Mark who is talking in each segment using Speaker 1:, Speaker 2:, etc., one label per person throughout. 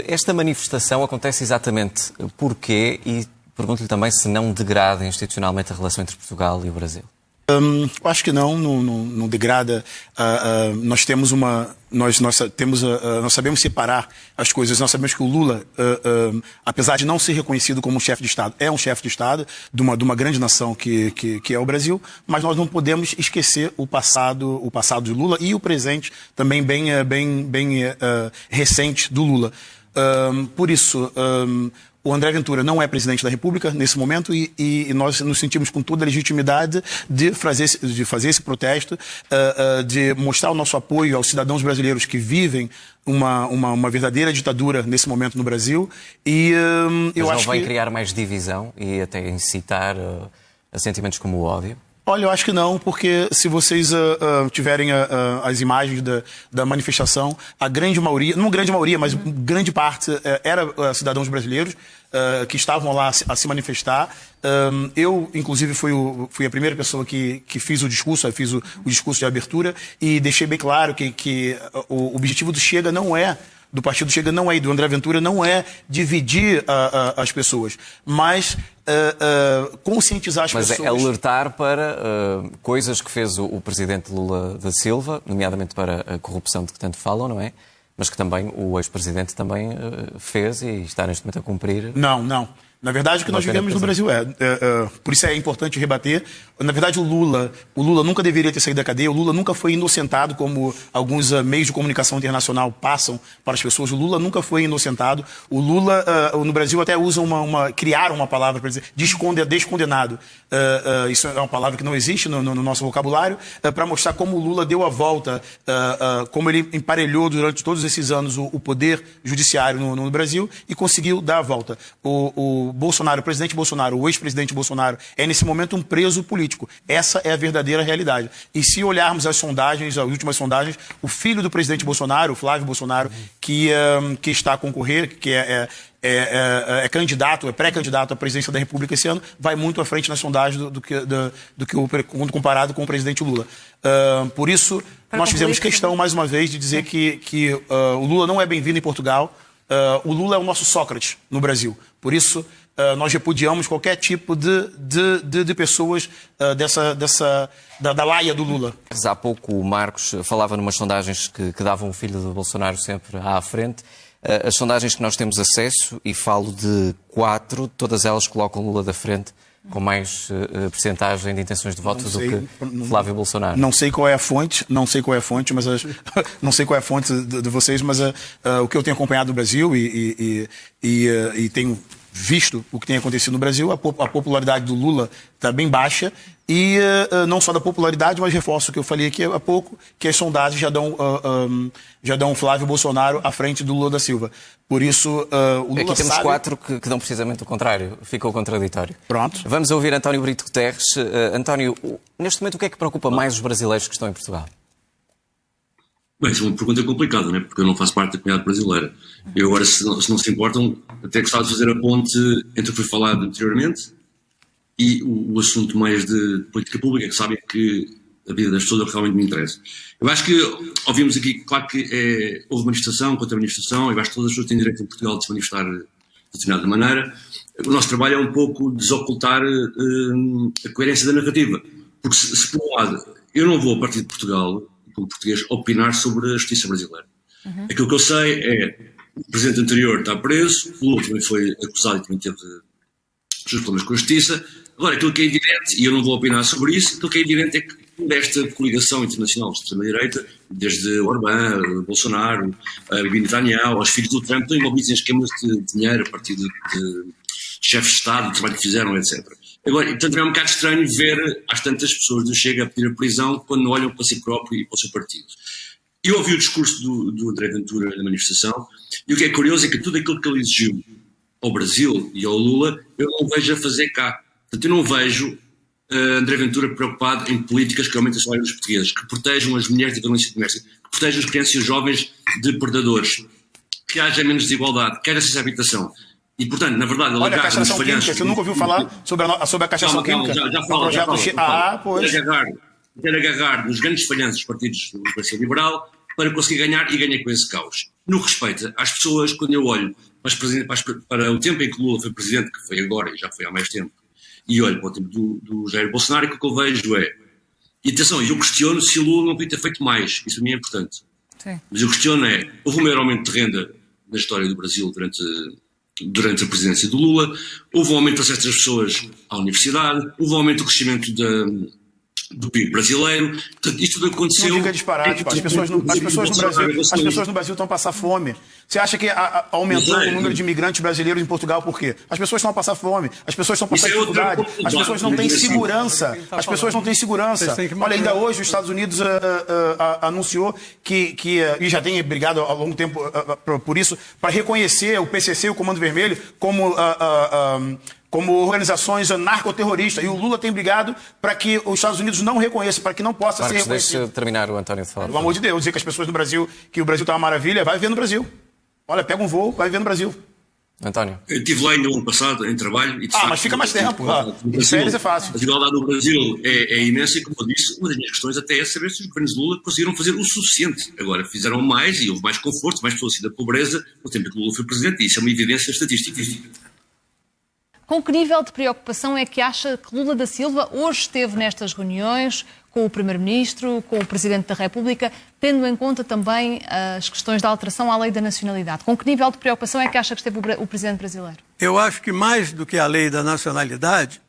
Speaker 1: Esta manifestação acontece exatamente porquê e pergunto-lhe também se não degrada institucionalmente a relação entre Portugal e o Brasil.
Speaker 2: Eu acho que não degrada. Nós temos nós sabemos separar as coisas. Nós sabemos que o Lula, apesar de não ser reconhecido como um chefe de Estado, é um chefe de Estado de uma grande nação que é o Brasil, mas nós não podemos esquecer o passado de Lula e o presente também bem recente do Lula. Por isso, o André Ventura não é presidente da República nesse momento e nós nos sentimos com toda a legitimidade de fazer esse protesto, de mostrar o nosso apoio aos cidadãos brasileiros que vivem uma verdadeira ditadura nesse momento no Brasil. E eu acho que
Speaker 1: não vai criar mais divisão e até incitar a sentimentos como o ódio?
Speaker 2: Olha, eu acho que não, porque se vocês tiverem as imagens da manifestação, a grande maioria, não grande maioria, mas grande parte era cidadãos brasileiros que estavam lá a se manifestar. Eu, inclusive, fui a primeira pessoa que fiz o discurso, fiz o discurso de abertura e deixei bem claro que o objetivo do Partido Chega não é, e do André Ventura não é dividir as pessoas, mas conscientizar as pessoas.
Speaker 1: Mas é alertar para coisas que fez o presidente Lula da Silva, nomeadamente para a corrupção de que tanto falam, não é? Mas que também o ex-presidente também fez e está neste momento a cumprir.
Speaker 2: Não. Na verdade, o que nós vivemos no Brasil por isso é importante rebater. Na verdade, o Lula nunca deveria ter saído da cadeia, o Lula nunca foi inocentado, como alguns meios de comunicação internacional passam para as pessoas. O Lula nunca foi inocentado. O Lula, no Brasil, até usam criaram uma palavra para dizer descondenado. Isso é uma palavra que não existe no nosso vocabulário, para mostrar como o Lula deu a volta, como ele emparelhou durante todos esses anos o poder judiciário no Brasil e conseguiu dar a volta. O presidente Bolsonaro, o ex-presidente Bolsonaro, é nesse momento um preso político. Essa é a verdadeira realidade. E se olharmos as últimas sondagens, o filho do presidente Bolsonaro, o Flávio Bolsonaro, que está a concorrer, que é candidato, é pré-candidato à presidência da República esse ano, vai muito à frente nas sondagens quando comparado com o presidente Lula. Por isso, nós fizemos questão, mais uma vez, de dizer que o Lula não é bem-vindo em Portugal. O Lula é o nosso Sócrates no Brasil. Por isso, nós repudiamos qualquer tipo de pessoas da laia do Lula.
Speaker 1: Há pouco o Marcos falava numas sondagens que davam o filho do Bolsonaro sempre à frente. As sondagens que nós temos acesso, e falo de 4, todas elas colocam Lula da frente com mais percentagem de intenções de voto do que Flávio Bolsonaro.
Speaker 2: Não sei qual é a fonte, mas não sei qual é a fonte de vocês, mas o que eu tenho acompanhado no Brasil e tenho visto o que tem acontecido no Brasil, a popularidade do Lula está bem baixa e não só da popularidade, mas reforço o que eu falei aqui há pouco, que as sondagens já dão Flávio Bolsonaro à frente do Lula da Silva. Por isso, o Lula
Speaker 1: aqui temos 4 que dão precisamente o contrário. Ficou contraditório.
Speaker 2: Pronto.
Speaker 1: Vamos ouvir António Brito Guterres. António, neste momento o que é que preocupa mais os brasileiros que estão em Portugal?
Speaker 3: Bem, isso é uma pergunta complicada, né? Porque eu não faço parte da comunidade brasileira. Eu agora, se não se importam, até gostava de fazer a ponte entre o que foi falado anteriormente e o assunto mais de política pública, que sabem que a vida das pessoas realmente me interessa. Eu acho que ouvimos aqui, claro que houve manifestação contra a manifestação, eu acho que todas as pessoas têm direito em Portugal de se manifestar de determinada maneira. O nosso trabalho é um pouco desocultar a coerência da narrativa. Porque se por um lado, eu não vou a partir de Portugal, como português, opinar sobre a justiça brasileira. Aquilo que eu sei é o presidente anterior está preso, o Lula também foi acusado e também teve os seus problemas com a justiça. Agora, aquilo que é evidente, e eu não vou opinar sobre isso, aquilo que é evidente é que toda esta coligação internacional de extrema-direita, desde Orbán, Bolsonaro, Bibi Netanyahu, aos filhos do Trump, estão envolvidos em esquemas de dinheiro a partir de chefes de Estado, do trabalho que fizeram, etc. Agora, portanto, é um bocado estranho ver às tantas pessoas do Chega a pedir a prisão quando olham para si próprio e para o seu partido. Eu ouvi o discurso do André Ventura na manifestação e o que é curioso é que tudo aquilo que ele exigiu ao Brasil e ao Lula, eu não vejo a fazer cá. Portanto, eu não vejo André Ventura preocupado em políticas que aumentem o salário dos portugueses, que protejam as mulheres de violência doméstica, que protejam as crianças e os jovens de predadores, que haja menos desigualdade, que haja acesso à habitação. E, portanto, na verdade,
Speaker 2: olha, a castração química, você nunca ouviu falar sobre a castração química?
Speaker 3: Já falo. Quero agarrar nos grandes falhanços dos partidos do Partido Liberal, para conseguir ganhar, e ganhei com esse caos. No que respeita às pessoas, quando eu olho para o tempo em que Lula foi presidente, que foi agora e já foi há mais tempo, e olho para o tempo do Jair Bolsonaro, o que eu vejo é, e atenção, eu questiono se o Lula não podia ter feito mais, isso para mim é importante.
Speaker 4: Sim.
Speaker 3: Mas eu questiono houve um maior aumento de renda na história do Brasil durante a presidência do Lula, houve um aumento de acesso das pessoas à universidade, houve um aumento do crescimento do PIB brasileiro. Portanto, isto tudo aconteceu.
Speaker 2: Não diga disparate, pá. As pessoas no Brasil estão a passar fome. Você acha que aumentou o número de imigrantes brasileiros em Portugal por quê? As pessoas estão a passar fome, as pessoas estão a passar dificuldade, as pessoas não têm segurança. As pessoas não têm segurança. Olha, ainda hoje os Estados Unidos anunciou que e já tem brigado há longo tempo por isso, para reconhecer o PCC e o Comando Vermelho como organizações narcoterroristas. E o Lula tem brigado para que os Estados Unidos não reconheçam, para que não possa ser reconhecido.
Speaker 1: Deixa terminar o António de falar.
Speaker 2: Pelo amor de Deus, dizer que as pessoas no Brasil, que o Brasil está uma maravilha, vai viver no Brasil. Olha, pega um voo, vai viver no Brasil.
Speaker 1: António.
Speaker 3: Eu estive lá ainda no ano passado, em trabalho. E de facto,
Speaker 2: mas fica mais tempo. Em férias é fácil.
Speaker 3: A desigualdade no Brasil é imensa e, como eu disse, uma das minhas questões até é saber se os governos de Lula conseguiram fazer o suficiente. Agora, fizeram mais e houve mais conforto, mais pessoas da pobreza no tempo que Lula foi presidente. E isso é uma evidência estatística.
Speaker 4: Com que nível de preocupação é que acha que Lula da Silva hoje esteve nestas reuniões com o Primeiro-Ministro, com o Presidente da República, tendo em conta também as questões da alteração à lei da nacionalidade? Com que nível de preocupação é que acha que esteve o Presidente brasileiro?
Speaker 5: Eu acho que mais do que a lei da nacionalidade,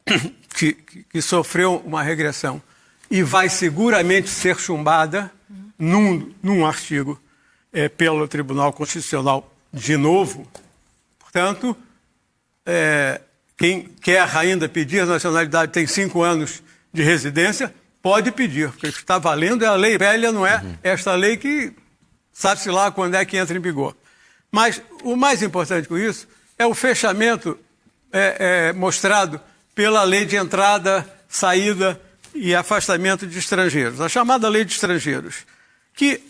Speaker 5: que sofreu uma regressão e vai seguramente ser chumbada num artigo pelo Tribunal Constitucional de novo, portanto, quem quer ainda pedir nacionalidade tem 5 anos de residência, pode pedir, porque o que está valendo é a lei velha, não é esta lei que sabe-se lá quando é que entra em vigor. Mas o mais importante com isso é o fechamento mostrado pela lei de entrada, saída e afastamento de estrangeiros, a chamada lei de estrangeiros, que,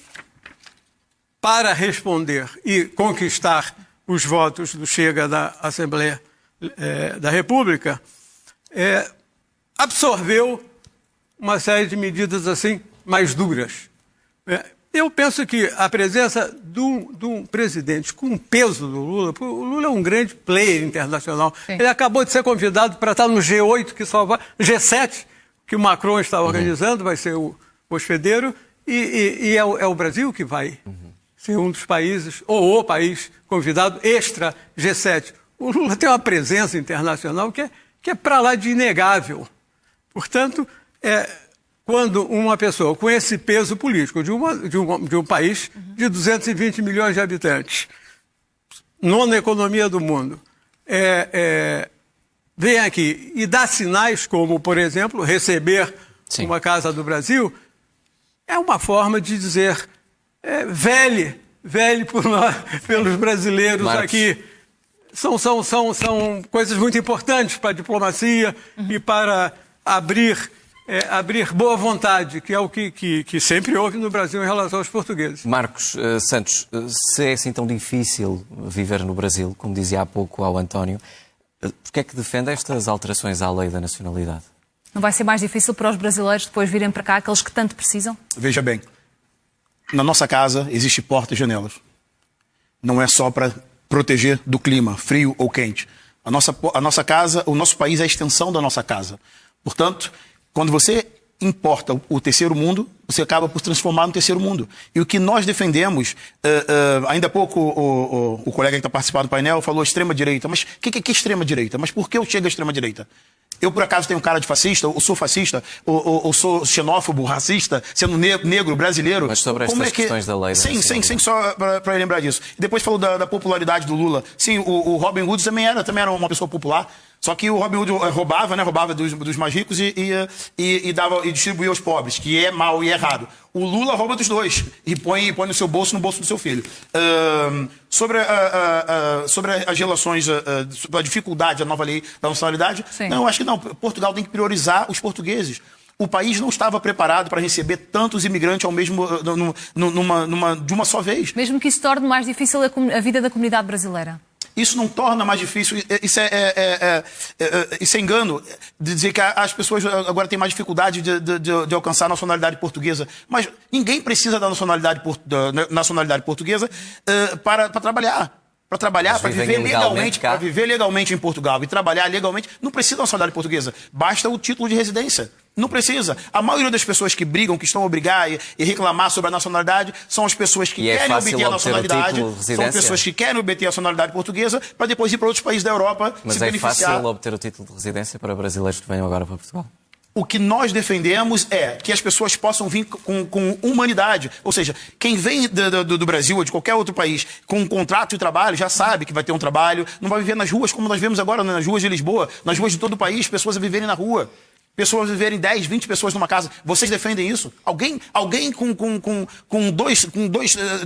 Speaker 5: para responder e conquistar os votos do Chega da Assembleia da República, absorveu uma série de medidas assim mais duras. Eu penso que a presença de um presidente com o peso do Lula, o Lula é um grande player internacional. Sim. Ele acabou de ser convidado para estar no G8, G7, que o Macron está organizando, vai ser o hospedeiro, e é o Brasil que vai ser um dos países, ou o país convidado extra G7. O Lula tem uma presença internacional que é para lá de inegável. Portanto, quando uma pessoa com esse peso político de um país de 220 milhões de habitantes, nona economia do mundo, vem aqui e dá sinais como, por exemplo, receber uma Casa do Brasil, é uma forma de dizer velhe por nós, pelos brasileiros aqui. São coisas muito importantes para a diplomacia e para abrir boa vontade, que é o que sempre houve no Brasil em relação aos portugueses.
Speaker 1: Marcos Santos, se é assim tão difícil viver no Brasil, como dizia há pouco ao António, porquê é que defende estas alterações à lei da nacionalidade?
Speaker 4: Não vai ser mais difícil para os brasileiros depois virem para cá, aqueles que tanto precisam?
Speaker 2: Veja bem, na nossa casa existe portas e janelas. Não é só para proteger do clima, frio ou quente. A nossa casa, o nosso país é a extensão da nossa casa. Portanto, quando você importa o terceiro mundo, você acaba por transformar no terceiro mundo. E o que nós defendemos, ainda há pouco o colega que está participando do painel falou extrema-direita. Mas o que é extrema-direita? Mas por que eu chego à extrema-direita? Eu, por acaso, tenho cara de fascista, ou sou xenófobo, racista, sendo negro, brasileiro.
Speaker 1: Mas sobre estas questões da lei...
Speaker 2: Sim, só para lembrar disso. E depois falou da popularidade do Lula. Sim, o Robin Hood também era uma pessoa popular. Só que o Robin Hood roubava dos mais ricos e distribuía aos pobres, que é mal e errado. O Lula rouba dos dois e põe no seu bolso, no bolso do seu filho. Sobre as relações, sobre a dificuldade da nova lei da nacionalidade, não, eu acho que não. Portugal tem que priorizar os portugueses. O país não estava preparado para receber tantos imigrantes ao mesmo de uma só vez.
Speaker 4: Mesmo que isso torne mais difícil a vida da comunidade brasileira.
Speaker 2: Isso não torna mais difícil, isso é engano, de dizer que as pessoas agora têm mais dificuldade de alcançar a nacionalidade portuguesa. Mas ninguém precisa da nacionalidade portuguesa para trabalhar. Para trabalhar, para viver legalmente em Portugal e trabalhar legalmente, não precisa da nacionalidade portuguesa. Basta o título de residência. Não precisa. A maioria das pessoas que brigam, que estão a brigar e reclamar sobre a nacionalidade, são as pessoas que querem obter a nacionalidade, são pessoas que querem obter a nacionalidade portuguesa para depois ir para outros países da Europa
Speaker 1: Mas
Speaker 2: se beneficiar.
Speaker 1: Mas é fácil obter o título de residência para brasileiros que venham agora para Portugal?
Speaker 2: O que nós defendemos é que as pessoas possam vir com humanidade. Ou seja, quem vem do Brasil ou de qualquer outro país com um contrato de trabalho já sabe que vai ter um trabalho, não vai viver nas ruas como nós vemos agora, nas ruas de Lisboa, nas ruas de todo o país, pessoas a viverem na rua. Pessoas viverem 10, 20 pessoas numa casa. Vocês defendem isso? Alguém com dois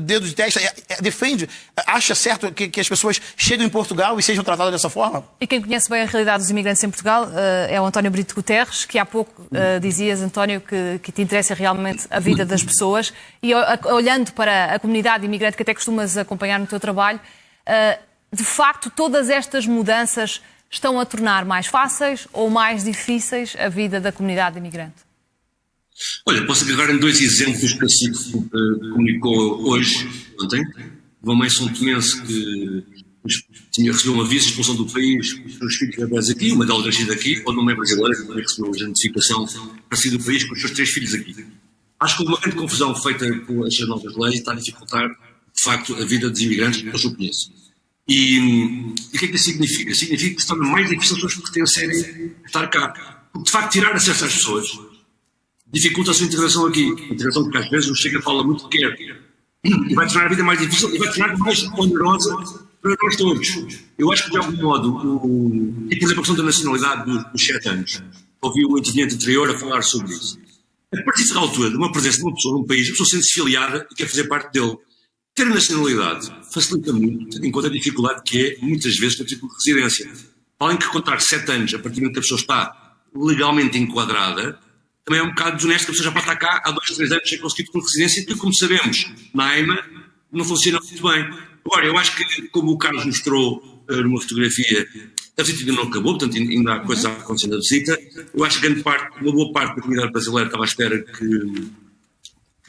Speaker 2: dedos de testa defende, acha certo que as pessoas cheguem em Portugal e sejam tratadas dessa forma?
Speaker 4: E quem conhece bem a realidade dos imigrantes em Portugal é o António Brito Guterres, que há pouco dizias, António, que te interessa realmente a vida das pessoas. E olhando para a comunidade imigrante que até costumas acompanhar no teu trabalho, de facto, todas estas mudanças estão a tornar mais fáceis ou mais difíceis a vida da comunidade imigrante?
Speaker 3: Olha, posso agarrar em 2 exemplos que a SIC comunicou ontem. Uma mãe são-tomense que recebeu um aviso de expulsão do país, os seus filhos bebés aqui, uma delas nascida aqui, ou não é brasileira, que também recebeu a notificação para sair do país com os seus 3 filhos aqui. Acho que houve uma grande confusão feita com estas novas leis e está a dificultar, de facto, a vida dos imigrantes que eu conheço. E o que é que isso significa? Significa que se torna mais difícil as pessoas pertencerem a estar cá. Porque, de facto, tirar acesso às pessoas dificulta a sua integração aqui. A integração que, às vezes, o Chega fala muito que quer. E vai tornar a vida mais difícil e vai tornar mais onerosa para nós todos. Eu acho que, de algum modo, e, por exemplo, a questão da nacionalidade dos 7 anos. Ouvi o interveniente anterior a falar sobre isso. A partir da altura de uma presença de uma pessoa num país, a pessoa sente-se filiada e quer fazer parte dele. Ter nacionalidade facilita muito, tendo em conta a dificuldade que é, muitas vezes, ter título de residência. Além de contar 7 anos, a partir do momento que a pessoa está legalmente enquadrada, também é um bocado desonesto que a pessoa já pode estar cá há 2, 3 anos sem conseguir título de residência, que, como sabemos, na AIMA não funciona muito bem. Agora, eu acho que, como o Carlos mostrou numa fotografia, a visita ainda não acabou, portanto ainda há coisas a acontecer na visita. Eu acho que uma boa parte da comunidade brasileira estava à espera que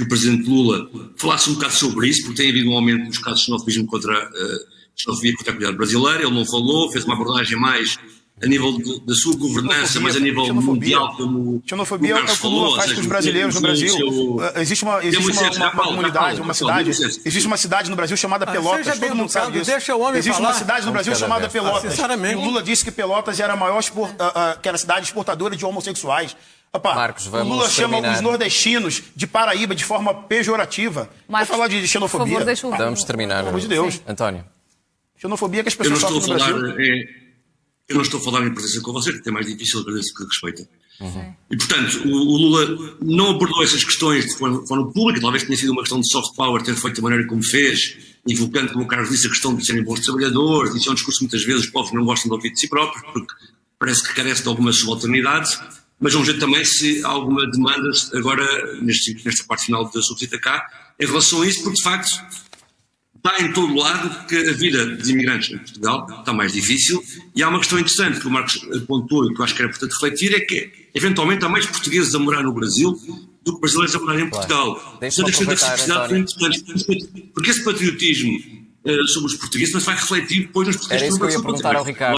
Speaker 3: o Presidente Lula falasse um bocado sobre isso, porque tem havido um aumento dos casos de xenofobia contra a comunidade brasileira. Ele não falou, fez uma abordagem mais a nível da sua governança, mas a nível mundial, como
Speaker 2: xenofobia é o que o Lula faz com os brasileiros no Brasil. Existe uma comunidade, uma cidade. Existe uma cidade no Brasil chamada Pelotas, todo mundo sabe disso. Existe uma cidade no Brasil chamada Pelotas. E o Lula disse que Pelotas era a maior que era a cidade exportadora de homossexuais. Opa,
Speaker 1: Marcos,
Speaker 2: o Lula chama os nordestinos de Paraíba de forma pejorativa. Vai falar de xenofobia.
Speaker 4: Por favor,
Speaker 1: vamos terminar.
Speaker 2: Pelo amor de Deus.
Speaker 1: António.
Speaker 2: Xenofobia que as pessoas sofrem no Brasil.
Speaker 3: Eu não estou a falar em presença com vocês, porque é mais difícil para isso que respeita. E, portanto, o Lula não abordou essas questões de forma pública, talvez tenha sido uma questão de soft power, ter feito da maneira como fez, invocando, como o Carlos disse, a questão de serem bons trabalhadores. Isso é um discurso que muitas vezes os povos não gostam de ouvir de si próprios, porque parece que carece de alguma subalternidade. Mas vamos ver também se há alguma demanda agora, nesta parte final da sua visita cá, em relação a isso, porque de facto está em todo lado que a vida dos imigrantes em Portugal está mais difícil. E há uma questão interessante que o Marcos apontou e que eu acho que era importante refletir, é que eventualmente há mais portugueses a morar no Brasil do que brasileiros a morar em Portugal.
Speaker 1: Deixa-me aproveitar, António.
Speaker 3: Porque esse patriotismo sobre os portugueses não se vai refletir depois nos portugueses.
Speaker 1: Era isso que eu ia perguntar ao Ricardo.